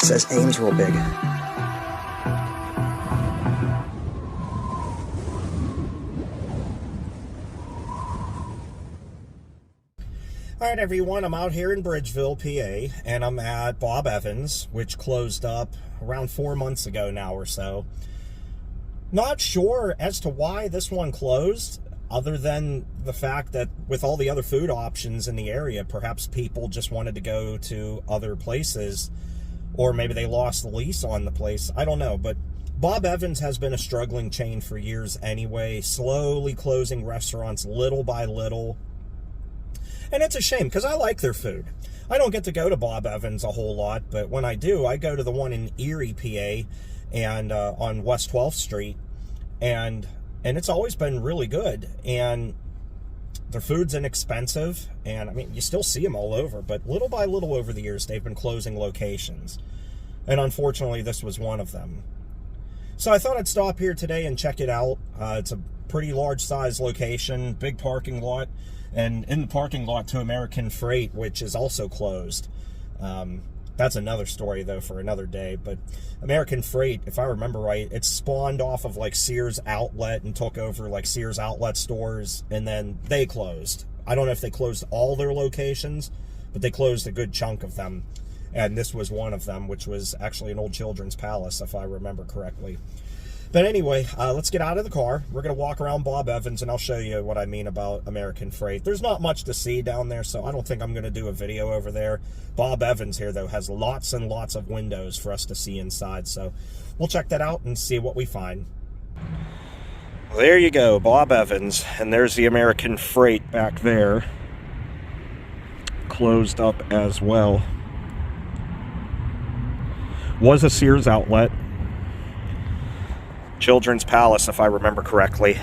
says Ames real big. All right, everyone, I'm out here in Bridgeville, PA, and I'm at Bob Evans, which closed up around 4 months ago now or so. Not sure as to why this one closed, other than the fact that with all the other food options in the area, perhaps people just wanted to go to other places, or maybe they lost the lease on the place. I don't know, but Bob Evans has been a struggling chain for years anyway, slowly closing restaurants little by little. And it's a shame, because I like their food. I don't get to go to Bob Evans a whole lot, but when I do, I go to the one in Erie, PA, and on West 12th Street, and it's always been really good. And their food's inexpensive, and I mean, you still see them all over, but little by little over the years, they've been closing locations. And unfortunately, this was one of them. So I thought I'd stop here today and check it out. It's a pretty large size location, big parking lot. And in the parking lot to American Freight, which is also closed. That's another story, though, for another day. But American Freight, if I remember right, it spawned off of, like, Sears Outlet and took over, like, Sears Outlet stores, and then they closed. I don't know if they closed all their locations, but they closed a good chunk of them. And this was one of them, which was actually an old Children's Palace, if I remember correctly. But anyway, let's get out of the car. We're going to walk around Bob Evans, and I'll show you what I mean about American Freight. There's not much to see down there, so I don't think I'm going to do a video over there. Bob Evans here, though, has lots and lots of windows for us to see inside, so we'll check that out and see what we find. Well, there you go, Bob Evans, and there's the American Freight back there. Closed up as well. Was a Sears Outlet. Children's Palace, if I remember correctly.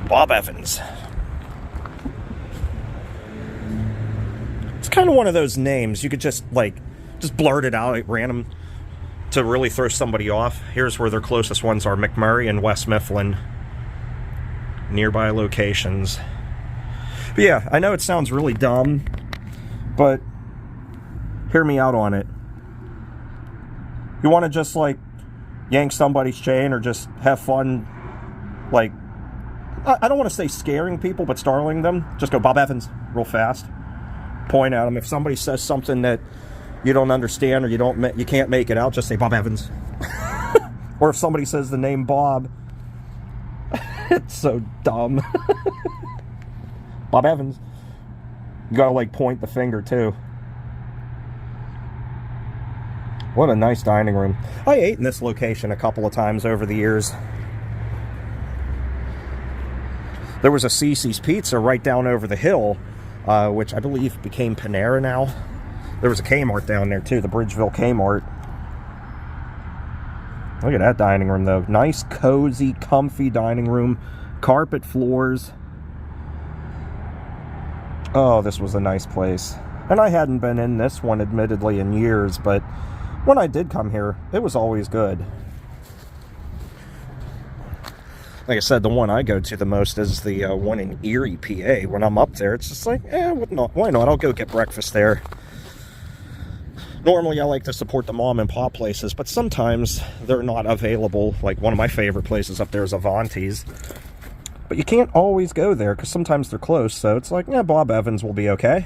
Bob Evans. It's kind of one of those names you could just blurt it out at random to really throw somebody off. Here's where their closest ones are: McMurray and West Mifflin. Nearby locations. But yeah, I know it sounds really dumb, but hear me out on it. You want to just yank somebody's chain or just have fun, I don't want to say scaring people, but startling them. Just go Bob Evans real fast. Point at them. If somebody says something that you don't understand or you can't make it out, just say Bob Evans. Or if somebody says the name Bob, it's so dumb. Bob Evans. You gotta point the finger too. What a nice dining room. I ate in this location a couple of times over the years. There was a Cece's Pizza right down over the hill, which I believe became Panera now. There was a Kmart down there too, the Bridgeville Kmart. Look at that dining room though. Nice, cozy, comfy dining room. Carpet floors. Oh, this was a nice place. And I hadn't been in this one admittedly in years, but when I did come here, it was always good. Like I said, the one I go to the most is the one in Erie, PA. When I'm up there, it's just why not? I'll go get breakfast there. Normally, I like to support the mom and pop places, but sometimes they're not available. Like one of my favorite places up there is Avanti's. But you can't always go there because sometimes they're close, so it's Bob Evans will be okay.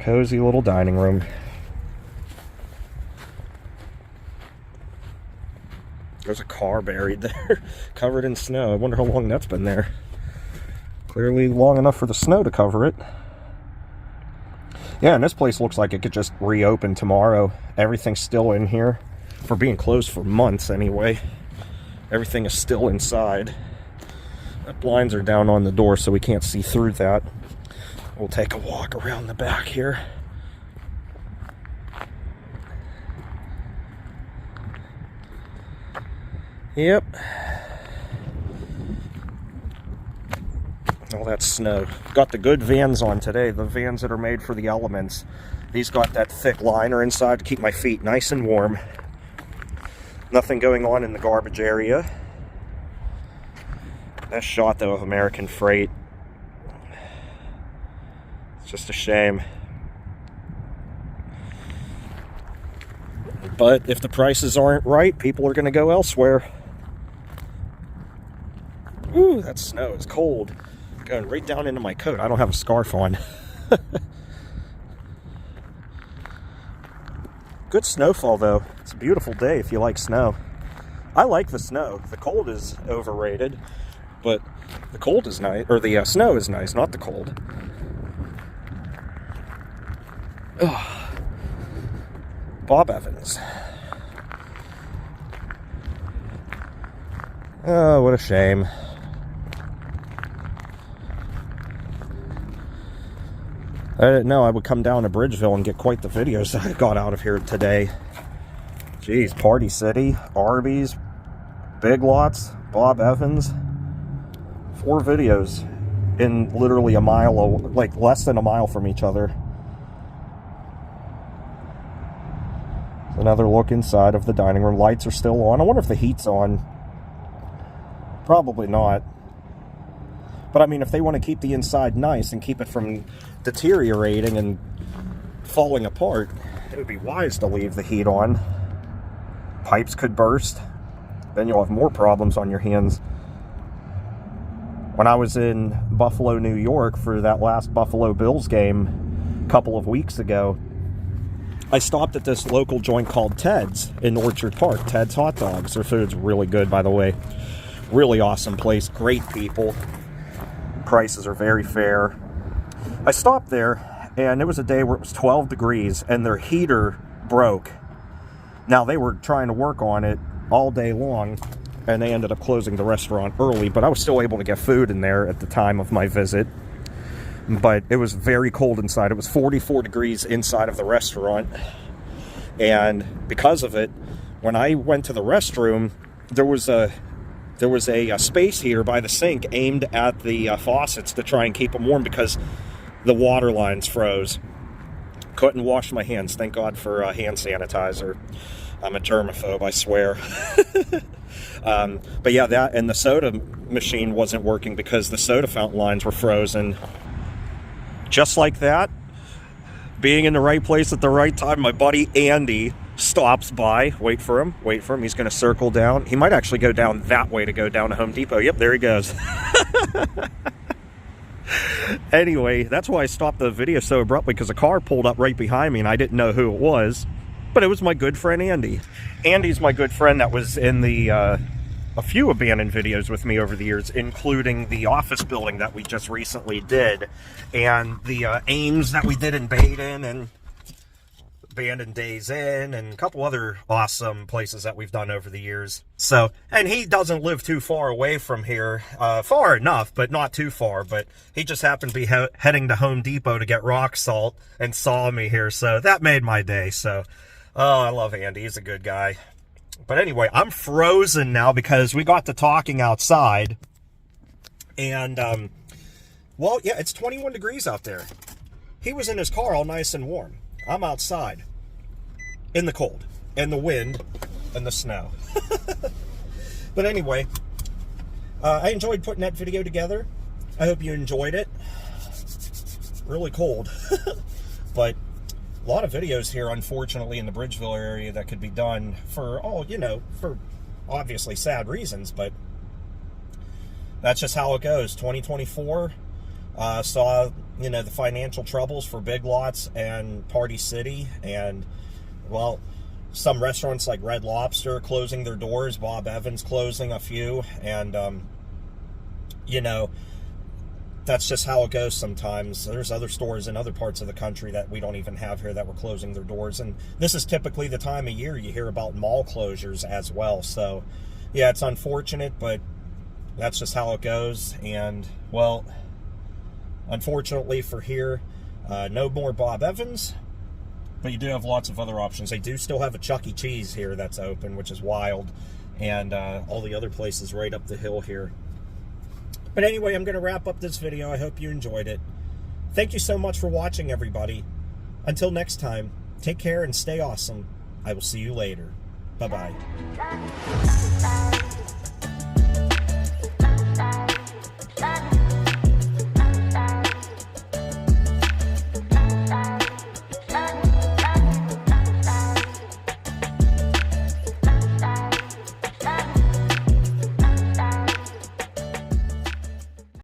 Cozy little dining room. There's a car buried there, covered in snow. I wonder how long that's been there. Clearly long enough for the snow to cover it. Yeah, and this place looks like it could just reopen tomorrow. Everything's still in here, for being closed for months anyway. Everything is still inside. The blinds are down on the door, so we can't see through that. We'll take a walk around the back here. Yep. All that snow. Got the good Vans on today, the Vans that are made for the elements. These got that thick liner inside to keep my feet nice and warm. Nothing going on in the garbage area. Best shot though of American Freight. It's just a shame. But if the prices aren't right, people are going to go elsewhere. Ooh, that snow is cold. Going right down into my coat. I don't have a scarf on. Good snowfall, though. It's a beautiful day if you like snow. I like the snow. The cold is overrated, but the cold is nice, or the snow is nice, not the cold. Ugh. Bob Evans. Oh, what a shame. I didn't know I would come down to Bridgeville and get quite the videos that I got out of here today. Jeez, Party City, Arby's, Big Lots, Bob Evans. 4 videos in literally a mile, like less than a mile from each other. Another look inside of the dining room. Lights are still on. I wonder if the heat's on. Probably not. But I mean, if they want to keep the inside nice and keep it from deteriorating and falling apart, it would be wise to leave the heat on. Pipes could burst. Then you'll have more problems on your hands. When I was in Buffalo, New York for that last Buffalo Bills game a couple of weeks ago, I stopped at this local joint called Ted's in Orchard Park. Ted's Hot Dogs. Their food's really good, by the way. Really awesome place. Great people. Prices are very fair. I stopped there, and it was a day where it was 12 degrees, and their heater broke. Now, they were trying to work on it all day long, and they ended up closing the restaurant early, but I was still able to get food in there at the time of my visit. But it was very cold inside. It was 44 degrees inside of the restaurant. And because of it, when I went to the restroom, there was a space heater by the sink aimed at the faucets to try and keep them warm because the water lines froze. Couldn't wash my hands. Thank God for hand sanitizer. I'm a germaphobe, I swear. But yeah, that and the soda machine wasn't working because the soda fountain lines were frozen. Just like that, being in the right place at the right time, my buddy Andy stops by. Wait for him. He's going to circle down. He might actually go down that way to go down to Home Depot. Yep, there he goes. Anyway, that's why I stopped the video so abruptly, because a car pulled up right behind me and I didn't know who it was. But it was my good friend Andy. Andy's my good friend that was in the a few abandoned videos with me over the years, including the office building that we just recently did, and the Ames that we did in Baden, and Abandoned Days Inn, and a couple other awesome places that we've done over the years. So, and he doesn't live too far away from here, far enough, but not too far, but he just happened to be heading to Home Depot to get rock salt and saw me here, so that made my day. So, oh, I love Andy. He's a good guy. But anyway, I'm frozen now because we got to talking outside. And, well, yeah, it's 21 degrees out there. He was in his car all nice and warm. I'm outside in the cold and the wind and the snow. But anyway, I enjoyed putting that video together. I hope you enjoyed it. Really cold. But a lot of videos here, unfortunately, in the Bridgeville area that could be done for, for obviously sad reasons, but that's just how it goes. 2024 saw, the financial troubles for Big Lots and Party City, and, well, some restaurants like Red Lobster closing their doors, Bob Evans closing a few, and, that's just how it goes sometimes. There's other stores in other parts of the country that we don't even have here that were closing their doors. And this is typically the time of year you hear about mall closures as well. So, yeah, it's unfortunate, but that's just how it goes. And, well, unfortunately for here, no more Bob Evans. But you do have lots of other options. They do still have a Chuck E. Cheese here that's open, which is wild. And all the other places right up the hill here. But anyway, I'm going to wrap up this video. I hope you enjoyed it. Thank you so much for watching, everybody. Until next time, take care and stay awesome. I will see you later. Bye-bye.